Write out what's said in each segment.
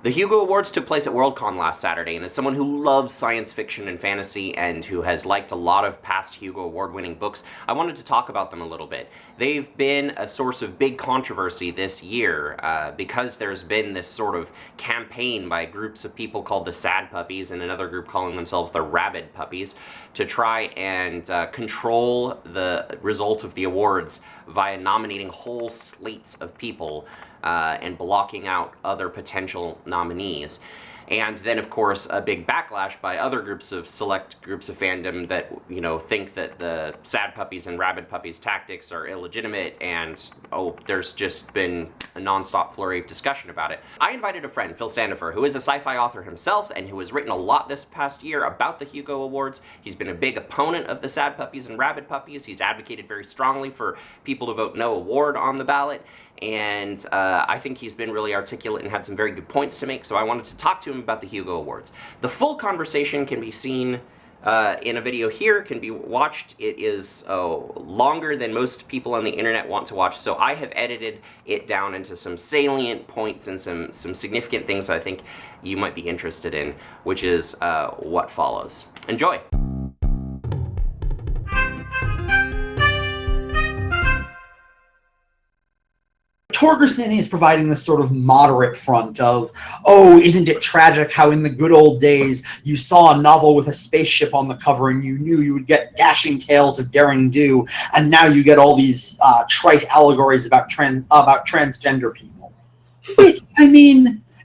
The Hugo Awards took place at Worldcon last Saturday, and as someone who loves science fiction and fantasy and who has liked a lot of past Hugo Award-winning books, I wanted to talk about them a little bit. They've been a source of big controversy this year because there's been this sort of campaign by groups of people called the Sad Puppies and another group calling themselves the Rabid Puppies to try and control the result of the awards via nominating whole slates of people and blocking out other potential nominees. And then, of course, a big backlash by other select groups of fandom that, think that the Sad Puppies and Rabid Puppies tactics are illegitimate, and, there's just been a nonstop flurry of discussion about it. I invited a friend, Phil Sandifer, who is a sci-fi author himself and who has written a lot this past year about the Hugo Awards. He's been a big opponent of the Sad Puppies and Rabid Puppies. He's advocated very strongly for people to vote no award on the ballot. And I think he's been really articulate and had some very good points to make, so I wanted to talk to him about the Hugo Awards. The full conversation can be seen in a video here, can be watched. It is longer than most people on the internet want to watch, so I have edited it down into some salient points and some significant things that I think you might be interested in, which is what follows. Enjoy! Torgerson is providing this sort of moderate front of, isn't it tragic how in the good old days you saw a novel with a spaceship on the cover and you knew you would get dashing tales of daring do, and now you get all these trite allegories about transgender people. Which,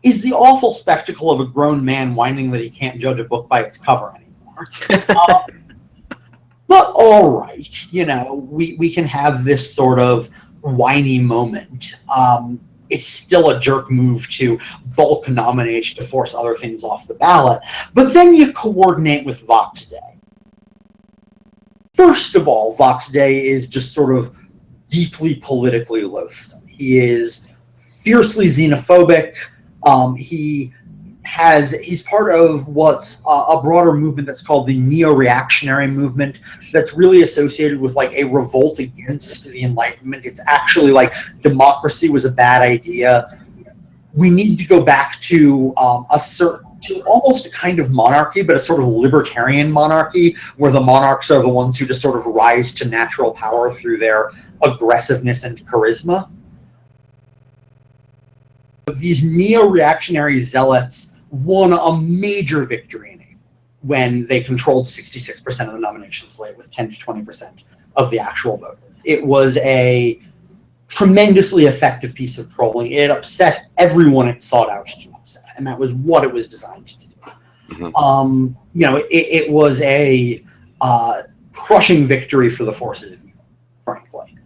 is the awful spectacle of a grown man whining that he can't judge a book by its cover anymore. But all right, we can have this sort of whiny moment. It's still a jerk move to bulk nominate to force other things off the ballot. But then you coordinate with Vox Day. First of all, Vox Day is just sort of deeply politically loathsome. He is fiercely xenophobic. He's part of what's a broader movement that's called the neo-reactionary movement that's really associated with like a revolt against the Enlightenment. It's actually like democracy was a bad idea. We need to go back to almost a kind of monarchy, but a sort of libertarian monarchy where the monarchs are the ones who just sort of rise to natural power through their aggressiveness and charisma. These neo-reactionary zealots won a major victory when they controlled 66% of the nomination slate with 10 to 20% of the actual voters. It was a tremendously effective piece of trolling. It upset everyone it sought out to upset, and that was what it was designed to do. Mm-hmm. It was a crushing victory for the forces of evil, frankly.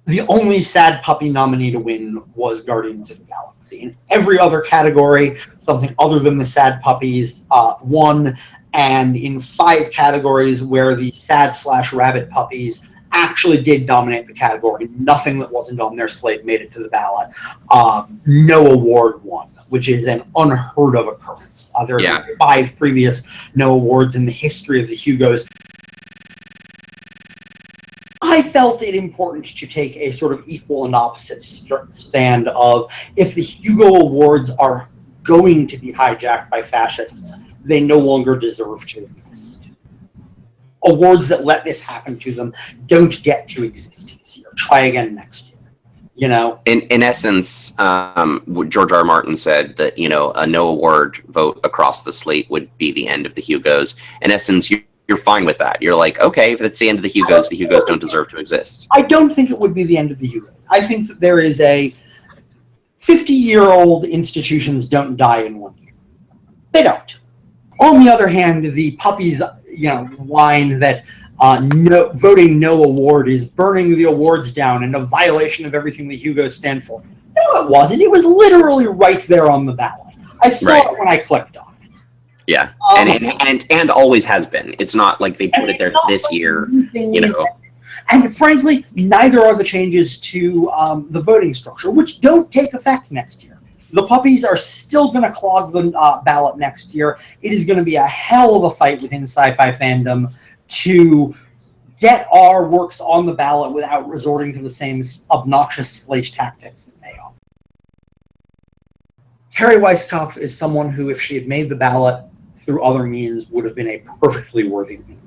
The only Sad Puppy nominee to win was Guardians of the Galaxy. In every other category, something other than the Sad Puppies won, and in 5 categories where the Sad/Rabid Puppies actually did dominate the category, nothing that wasn't on their slate made it to the ballot. No award won, which is an unheard of occurrence. There have been 5 previous no awards in the history of the Hugos. I felt it important to take a sort of equal and opposite stand of, if the Hugo Awards are going to be hijacked by fascists, they no longer deserve to exist. Awards that let this happen to them don't get to exist this year. Try again next year. In essence, George R. R. Martin said that, a no award vote across the slate would be the end of the Hugos. In essence, you're fine with that. You're like, okay, if it's the end of the Hugos don't deserve to exist. I don't think it would be the end of the Hugos. I think that there is a 50-year-old institutions don't die in 1 year. They don't. On the other hand, the Puppies, whine that voting no award is burning the awards down and a violation of everything the Hugos stand for. No, it wasn't. It was literally right there on the ballot. I saw it when I clicked on it. Yeah, and always has been. It's not like they put it there this year, And frankly, neither are the changes to the voting structure, which don't take effect next year. The Puppies are still going to clog the ballot next year. It is going to be a hell of a fight within sci-fi fandom to get our works on the ballot without resorting to the same obnoxious slate tactics that they are. Terry Weisskopf is someone who, if she had made the ballot through other means, would have been a perfectly worthy winner.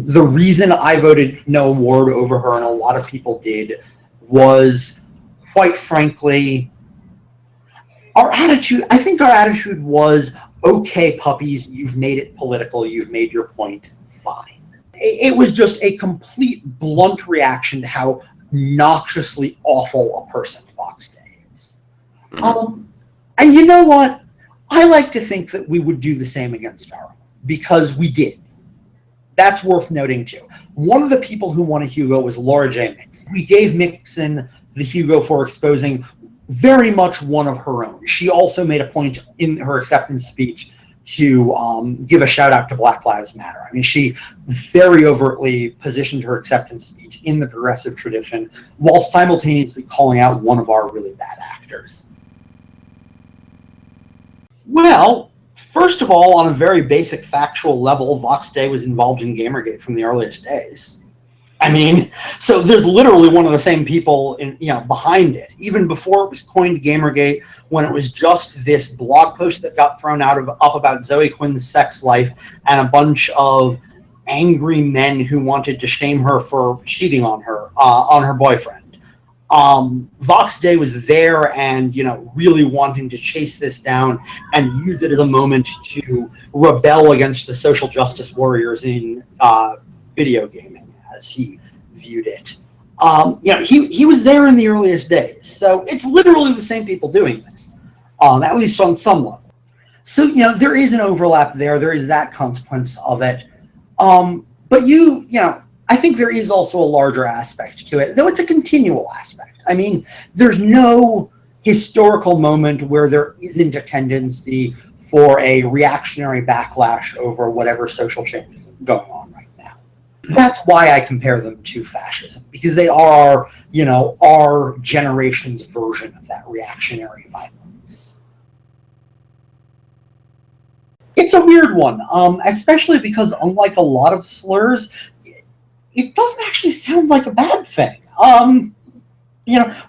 The reason I voted no award over her, and a lot of people did, was, quite frankly, our attitude. I think our attitude was, okay, puppies, you've made it political, you've made your point, fine. It was just a complete blunt reaction to how noxiously awful a person Fox Day is. And you know what? I like to think that we would do the same against our own, because we did. That's worth noting too. One of the people who won a Hugo was Laura J. Mixon. We gave Mixon the Hugo for exposing very much one of her own. She also made a point in her acceptance speech to give a shout out to Black Lives Matter. I mean, she very overtly positioned her acceptance speech in the progressive tradition while simultaneously calling out one of our really bad actors. Well, first of all, on a very basic factual level, Vox Day was involved in Gamergate from the earliest days. I mean, so there's literally one of the same people behind it. Even before it was coined Gamergate, when it was just this blog post that got thrown up about Zoe Quinn's sex life and a bunch of angry men who wanted to shame her for cheating on her boyfriend. Vox Day was there and, really wanting to chase this down and use it as a moment to rebel against the social justice warriors in video gaming, as he viewed it. He was there in the earliest days. So it's literally the same people doing this, at least on some level. So, there is an overlap there. There is that consequence of it. But I think there is also a larger aspect to it, though it's a continual aspect. I mean, there's no historical moment where there isn't a tendency for a reactionary backlash over whatever social changes are going on right now. That's why I compare them to fascism, because they are, our generation's version of that reactionary violence. It's a weird one, especially because unlike a lot of slurs, it doesn't actually sound like a bad thing.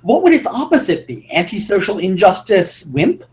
What would its opposite be? Antisocial injustice wimp?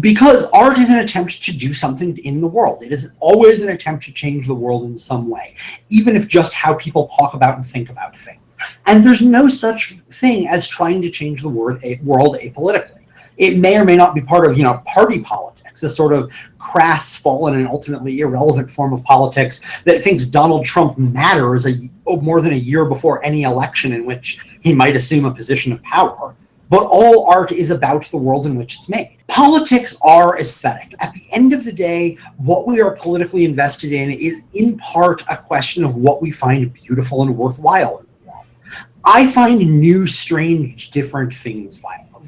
Because art is an attempt to do something in the world. It is always an attempt to change the world in some way, even if just how people talk about and think about things. And there's no such thing as trying to change the world apolitically. It may or may not be part of, party politics, a sort of crass, fallen, and ultimately irrelevant form of politics that thinks Donald Trump matters more than a year before any election in which he might assume a position of power. But all art is about the world in which it's made. Politics are aesthetic. At the end of the day, what we are politically invested in is in part a question of what we find beautiful and worthwhile in the world. I find new, strange, different things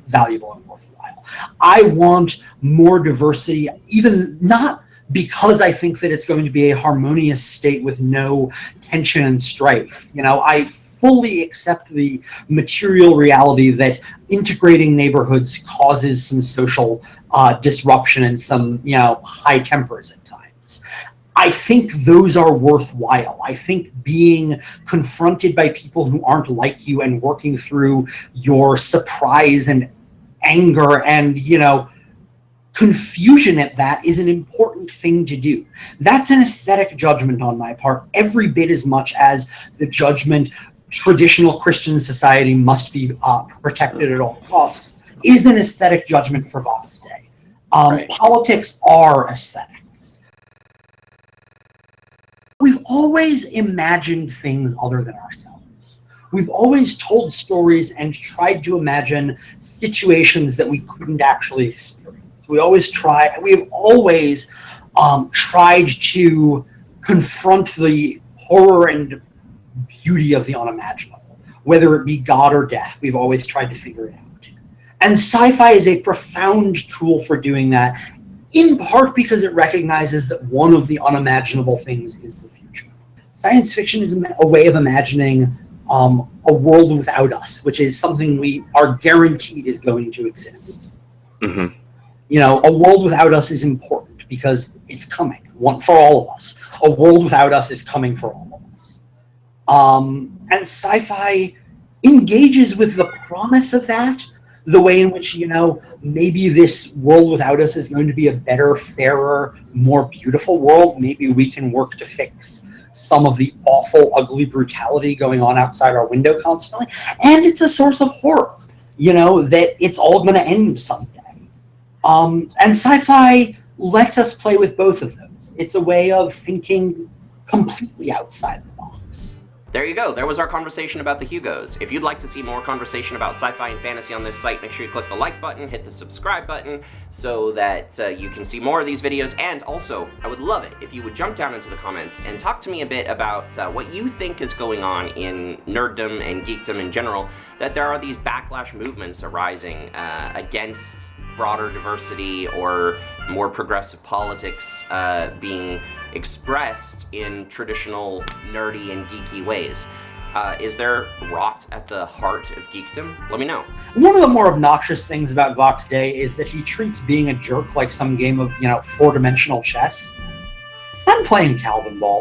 valuable and worthwhile. I want more diversity, even not because I think that it's going to be a harmonious state with no tension and strife. I fully accept the material reality that integrating neighborhoods causes some social disruption and some, high tempers at times. I think those are worthwhile. I think being confronted by people who aren't like you and working through your surprise and anger and, confusion at that is an important thing to do. That's an aesthetic judgment on my part, every bit as much as the judgment traditional Christian society must be protected at all costs is an aesthetic judgment for Vox Day. Right. Politics are aesthetics. We've always imagined things other than ourselves. We've always told stories and tried to imagine situations that we couldn't actually experience. We've always tried to confront the horror and beauty of the unimaginable, whether it be God or death. We've always tried to figure it out. And sci-fi is a profound tool for doing that, in part because it recognizes that one of the unimaginable things is the future. Science fiction is a way of imagining a world without us, which is something we are guaranteed is going to exist. Mm-hmm. A world without us is important because it's coming for all of us. A world without us is coming for all of us. And sci-fi engages with the promise of that, the way in which, maybe this world without us is going to be a better, fairer, more beautiful world. Maybe we can work to fix some of the awful, ugly brutality going on outside our window constantly. And it's a source of horror, that it's all going to end someday. And sci-fi lets us play with both of those. It's a way of thinking completely outside the box. There you go. There was our conversation about the Hugos. If you'd like to see more conversation about sci-fi and fantasy on this site, make sure you click the like button, hit the subscribe button, so that you can see more of these videos. And also, I would love it if you would jump down into the comments and talk to me a bit about what you think is going on in nerddom and geekdom in general, that there are these backlash movements arising against broader diversity or more progressive politics being expressed in traditional nerdy and geeky ways. Is there rot at the heart of geekdom? Let me know. One of the more obnoxious things about Vox Day is that he treats being a jerk like some game of, four-dimensional chess. I'm playing Calvin Ball.